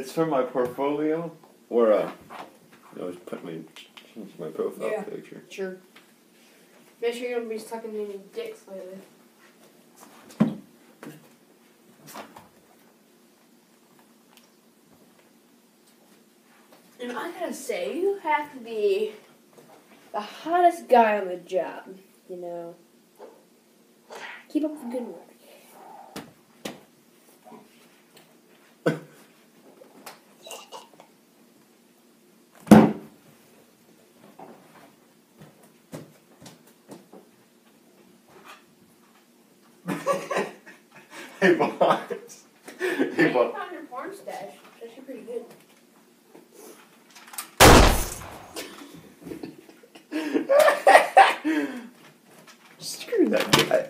It's from my portfolio, or just put my profile picture. Sure. Make sure you don't be sucking any dicks lately. And I gotta say, you have to be the hottest guy on the job, you know. Keep up the good work. Hey, boss. Hey, boss. I found your porn stash. It's actually pretty good. Screw that guy.